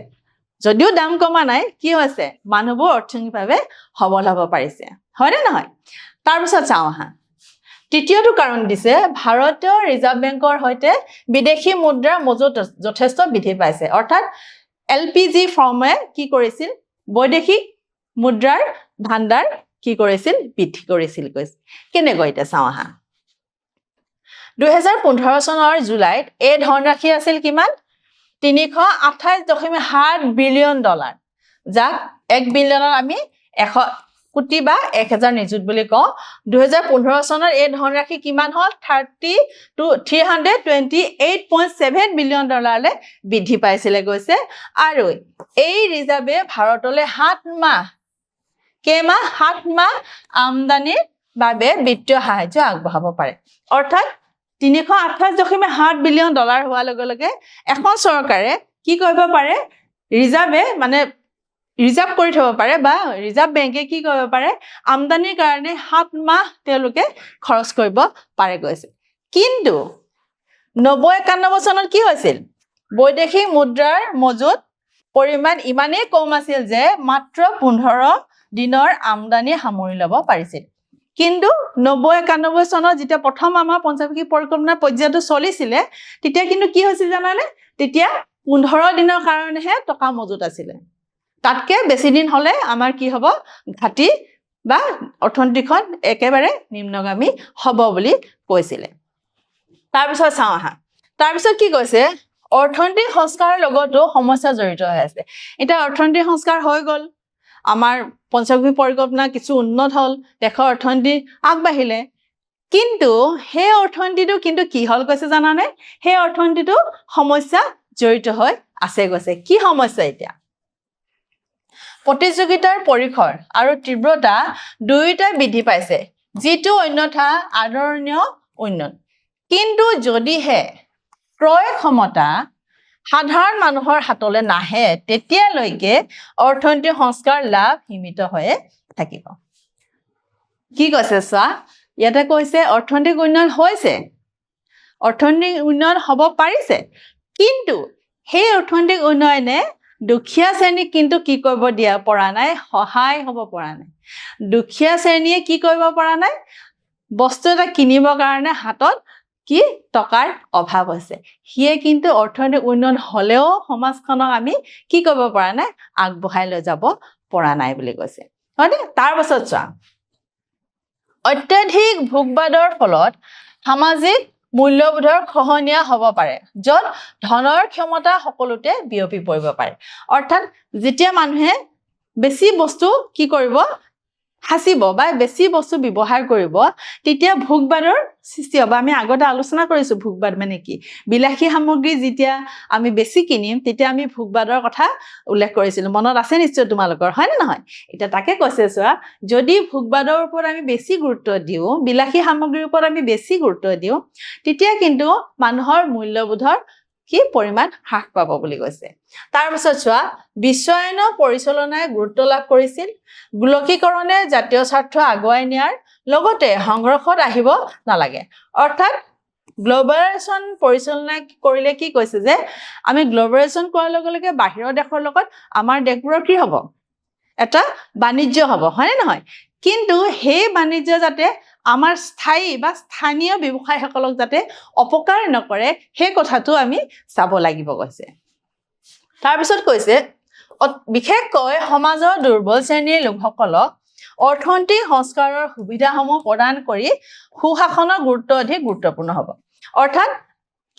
যদিও দাম কমা নাই, কি হৈছে, মানুহবোৰ অৰ্থনৈতিকভাৱে সবল হ'ব পাৰিছে, হয়নে নহয়? তাৰপিছত চাওঁ আহা, তৃতীয়টো কাৰণ দিছে, ভাৰতীয় ৰিজাৰ্ভ বেংকৰ সৈতে বিদেশী মুদ্ৰাৰ মজুত যথেষ্ট বৃদ্ধি পাইছে। অৰ্থাৎ LPG ফৰ্মে কি কৰিছিল, বৈদেশিক মুদ্ৰাৰ ভাণ্ডাৰ কি কৰিছিল বৃদ্ধি কৰিছিল কৈছে কেনেকৈ এটা চাওঁ আহা 2015 চনৰ জুলাইত এই ধনৰাশি আছিল কিমান 328.7 বিলিয়ন ডলাৰ যাক 1 বিলিয়নৰ আমি 100 কোটি বা 1000 নিযুত বুলি কওঁ 2015 চনৰ এই ধনৰাশি কিমান হ'ল 328.7 বিলিয়ন ডলাৰলৈ বৃদ্ধি পাইছিলে গৈছে আৰু এই ৰিজাৰ্ভে ভাৰতলৈ 7 মাহ কেইমাহ 7 মাহ আমদানিৰ বাবে বিত্তীয় সাহায্য আগবঢ়াব পাৰে অৰ্থাৎ 328.7 বিলিয়ন ডলাৰ হোৱাৰ লগে লগে এখন চৰকাৰে কি কৰিব পাৰে ৰিজাৰ্ভে মানে ৰিজাৰ্ভ কৰি থব পাৰে বা ৰিজাৰ্ভ বেংকে কি কৰিব পাৰে আমদানিৰ কাৰণে 7 মাহ তেওঁলোকে খৰচ কৰিব পাৰে গৈছে কিন্তু 90-91 চনত কি হৈছিল বৈদেশিক মুদ্ৰাৰ মজুত পৰিমাণ ইমানেই কম আছিল যে মাত্ৰ 15 দিনৰ আমদানি সামৰি ল'ব পাৰিছিল কিন্তু 90-91 চনত যেতিয়া প্ৰথম আমাৰ পঞ্চবাৰ্ষিক পৰিকল্পনা পৰ্যায়টো চলিছিলে তেতিয়া কিন্তু কি হৈছিল জানানে তেতিয়া 15 দিনৰ কাৰণেহে টকা মজুত আছিলে তাতকে বেছি দিন হলে আমাৰ কি হ'ব ঘাটি বা অৰ্থনীতিখন একেবাৰে নিম্নগামী হ'ব বুলি কৈছিলে তাৰ পিছত চাওঁ আহা তাৰ পিছত কি কৈছে অৰ্থনৈতিক সংস্কাৰৰ লগতো সমস্যা জড়িত হৈ আছে এটা অৰ্থনৈতিক সংস্কাৰ হৈ গ'ল আমাৰ পঞ্চবাৰ্ষিক পৰিকল্পনা কিছু উন্নত হ'ল দেশৰ অৰ্থনীতি আগবাঢ়িলে কিন্তু সেই অৰ্থনীতিটো কিন্তু কি হ'ল কৈছে জানানে সেই অৰ্থনীতিটো সমস্যা জড়িত হৈ আছে গৈছে কি সমস্যা এতিয়া প্ৰতিযোগিতাৰ পৰিসৰ আৰু তীব্ৰতা দুয়োটা বৃদ্ধি পাইছে যিটো অন্যথা আদৰণীয় উন্নয়ন কিন্তু যদিহে ক্ৰয় ক্ষমতা সাধাৰণ মানুহৰ হাতলৈ নাহে তেতিয়ালৈকে অৰ্থনৈতিক সংস্কাৰ লাভ সীমিত হৈয়ে থাকিব কি কৈছে চোৱা ইয়াতে কৈছে অৰ্থনৈতিক উন্নয়ন হৈছে অৰ্থনৈতিক উন্নয়ন হ'ব পাৰিছে কিন্তু সেই অৰ্থনৈতিক উন্নয়নে দুখীয়া শ্ৰেণীক কিন্তু কি কৰিব দিয়া পৰা নাই সহায় হ'ব পৰা নাই দুখীয়া শ্ৰেণীয়ে কি কৰিব পৰা নাই বস্তু এটা কিনিবৰ কাৰণে হাতত কি টকাৰ অভাৱ হৈছে হিয়ে কিন্তু অৰ্থনৈতিক উন্নয়ন হলেও সমাজখনক আমি কি কৰিব পৰা নাই আগবঢ়াই লৈ যাব পৰা নাই বুলি কৈছে হয়নে তাৰ পাছত চোৱা অত্যাধিক ভোগবাদৰ ফলত সামাজিক মূল্যবোধৰ খহনীয়া হ'ব পাৰে য'ত ধনৰ ক্ষমতা সকলোতে বিয়পি পৰিব পাৰে অৰ্থাৎ যেতিয়া মানুহে বেছি বস্তু কি কৰিব হাসিব বা বেছি বস্তু ব্যৱহাৰ কৰিব তেতিয়া ভোগবাদৰ সৃষ্টি হ'ব আমি আগতে আলোচনা কৰিছো ভোগবাদ মানে কি বিলাসী সামগ্ৰী যেতিয়া আমি বেছি কিনিম তেতিয়া আমি ভোগবাদৰ কথা উল্লেখ কৰিছিলো মনত আছে নিশ্চয় তোমালোকৰ হয় নে নহয় এটা তাকে কৈছে চোৱা যদি ভোগবাদৰ ওপৰত আমি বেছি গুৰুত্ব দিও বিলাসী সামগ্ৰীৰ ওপৰত আমি বেছি গুৰুত্ব দিও তেতিয়া কিন্তু মানুহৰ মূল্যবোধৰ কি পৰিমাণ হ্ৰাস পাব বুলি কৈছে তাৰ পিছত চোৱা বিশ্বায়নৰ পৰিচালনাই গুৰুত্ব লাভ কৰিছিল গোলকীকৰণে জাতীয় স্বাৰ্থ আগুৱাই নিয়াৰ লগতে সংঘৰ্ষত আহিব নালাগে অৰ্থাৎ গ্লোবালাইজেশ্যন পৰিচালনা কৰিলে কি কৈছে যে আমি গ্লোবালাইজেশ্যন কৰাৰ লগে লগে বাহিৰৰ দেশৰ লগত আমাৰ দেশবোৰৰ কি হ'ব এটা বাণিজ্য হ'ব হয়নে নহয় কিন্তু সেই বাণিজ্য যাতে আমাৰ স্থায়ী বা স্থানীয় ব্যৱসায়ীসকলক যাতে অপকাৰ নকৰে সেই কথাটো আমি চাব লাগিব কৈছে তাৰপিছত কৈছে বিশেষকৈ সমাজৰ দুৰ্বল শ্ৰেণীৰ লোকসকলক অৰ্থনৈতিক সংস্কাৰৰ সুবিধাসমূহ প্ৰদান কৰি সুশাসনৰ গুৰুত্ব অধিক গুৰুত্বপূৰ্ণ হ'ব অৰ্থাৎ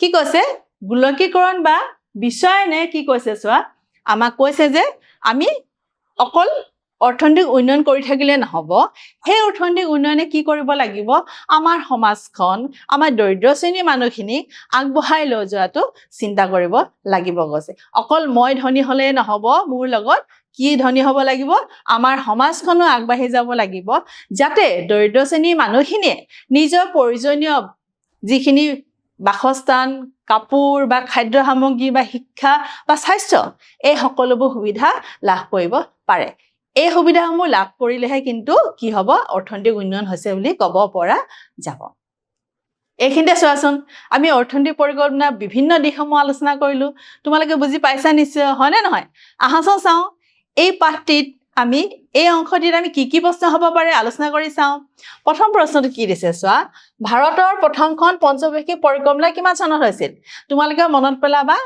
কি কৈছে গোলকীকৰণ বা বিশ্বায়নে কি কৈছে চোৱা আমাক কৈছে যে আমি অকল অৰ্থনৈতিক উন্নয়ন কৰি থাকিলে নহ'ব সেই অৰ্থনৈতিক উন্নয়নে কি কৰিব লাগিব আমাৰ সমাজখন আমাৰ দৰিদ্ৰ শ্ৰেণীৰ মানুহখিনিক আগবঢ়াই লৈ যোৱাটো চিন্তা কৰিব লাগিব গৈছে অকল মই ধনী হ'লে নহ'ব মোৰ লগত কি ধনী হ'ব লাগিব আমাৰ সমাজখনো আগবাঢ়ি যাব লাগিব যাতে দৰিদ্ৰ শ্ৰেণীৰ মানুহখিনিয়ে নিজৰ প্ৰয়োজনীয় যিখিনি বাসস্থান কাপোৰ বা খাদ্য সামগ্ৰী বা শিক্ষা বা স্বাস্থ্য এই সকলোবোৰ সুবিধা লাভ কৰিব পাৰে এই সুবিধাসমূহ লাভ কৰিলেহে কিন্তু কি হ'ব অৰ্থনৈতিক উন্নয়ন হৈছে বুলি ক'ব পৰা যাব এইখিনিতে চোৱাচোন আমি অৰ্থনৈতিক পৰিকল্পনা বিভিন্ন দিশসমূহ আলোচনা কৰিলো তোমালোকে বুজি পাইছা নিশ্চয় হয়নে নহয় আহাচোন চাওঁ এই পাঠটিত আমি এই অংশটিত আমি কি প্ৰশ্ন হ'ব পাৰে আলোচনা কৰি চাওঁ প্ৰথম প্ৰশ্নটো কি দিছে চোৱা ভাৰতৰ প্ৰথমখন পঞ্চবাৰ্ষিক পৰিকল্পনা কিমান চনত হৈছিল তোমালোকে মনত পেলাবা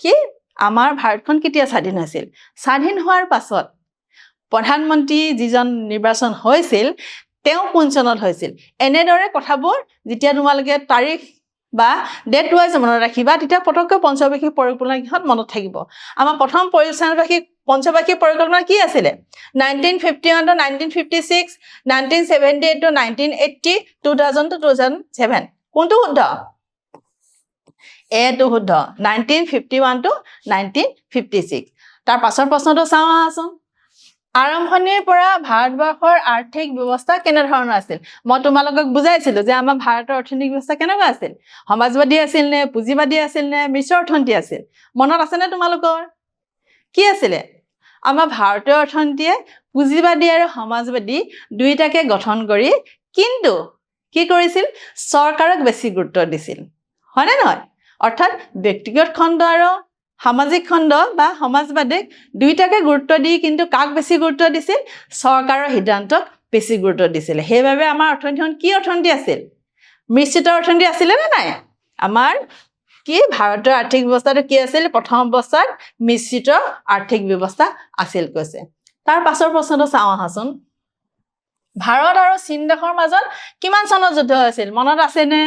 কি আমাৰ ভাৰতখন কেতিয়া স্বাধীন হৈছিল স্বাধীন হোৱাৰ পাছত প্ৰধানমন্ত্ৰী যিজন নিৰ্বাচন হৈছিল তেওঁ কোন চনত হৈছিল এনেদৰে কথাবোৰ যেতিয়া তোমালোকে তাৰিখ বা ডেট ৱাইজ মনত ৰাখিবা তেতিয়া পটককৈ পঞ্চবাৰ্ষিক পৰিকল্পনা কিহত মনত থাকিব আমাৰ প্ৰথম পঞ্চবাৰ্ষিক পৰিকল্পনা কি আছিলে 1951 to 1956 1978 to 1980 2000 to 2007 কোনটো শুদ্ধ এটো শুদ্ধ 1951 to 1956 তাৰ পাছৰ প্ৰশ্নটো চাওঁ আহাচোন আৰম্ভণিৰ পৰা ভাৰতবৰ্ষৰ আৰ্থিক ব্যৱস্থা কেনে ধৰণৰ আছিল মই তোমালোকক বুজাইছিলো যে আমাৰ ভাৰতৰ অৰ্থনৈতিক ব্যৱস্থা কেনেকুৱা আছিল সমাজবাদী আছিল নে পুঁজিবাদী আছিল নে মিশ্ৰ অৰ্থনীতি আছিল মনত আছে নে তোমালোকৰ কি আছিল আমাৰ ভাৰতীয় অৰ্থনীতিয়ে পুঁজিবাদী আৰু সমাজবাদী দুইটাকে গঠন কৰি কিন্তু কি কৰিছিল চৰকাৰক বেছি গুৰুত্ব দিছিল হয়নে নহয় অৰ্থাৎ ব্যক্তিগত খণ্ড আৰু সামাজিক খণ্ড বা সমাজবাদীক দুইটাকে গুৰুত্ব দি কিন্তু কাক বেছি গুৰুত্ব দিছিল চৰকাৰৰ সিদ্ধান্তক বেছি গুৰুত্ব দিছিল সেইবাবে আমাৰ অৰ্থনীতিখন কি অৰ্থনীতি আছিল মিশ্ৰিত অৰ্থনীতি আছিল নে নাই আমাৰ কি ভাৰতৰ আৰ্থিক ব্যৱস্থাটো কি আছিল প্ৰথম অৱস্থাত মিশ্ৰিত আৰ্থিক ব্যৱস্থা আছিল কৈছে তাৰ পাছৰ প্ৰশ্নটো চাওঁ আহাচোন ভাৰত আৰু চীন দেশৰ মাজত কিমান চনত যুদ্ধ হৈছিল মনত আছেনে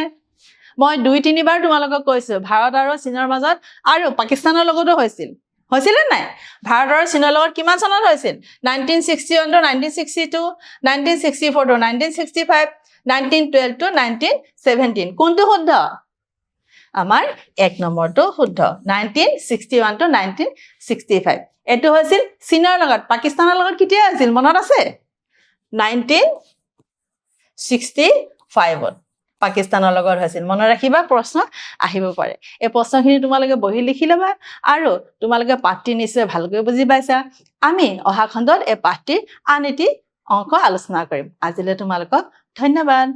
মই 2-3 বাৰ তোমালোকক কৈছো ভাৰত আৰু চীনৰ মাজত আৰু পাকিস্তানৰ লগতো হৈছিল নাই ভাৰত আৰু চীনৰ লগত কিমান চনত হৈছিল 1961 to 1962 1964 to 1965 1912 to 1917 কোনটো শুদ্ধ আমাৰ 1 নম্বৰটো শুদ্ধ 1961 to 1965 এটো হৈছিল চীনৰ লগত পাকিস্তানৰ লগত কেতিয়া আছিল মনত আছে 1965 পাকিস্তানৰ লগত হৈছিল মনত ৰাখিবা প্ৰশ্ন আহিব পাৰে এই প্ৰশ্নখিনি তোমালোকে বহি লিখি লবা আৰু তোমালোকে পাঠটি নিশ্চয় ভালকৈ বুজি পাইছা আমি অহা খণ্ডত এই পাঠটিৰ আন এটি অংক আলোচনা কৰিম আজিলৈ তোমালোকক ধন্যবাদ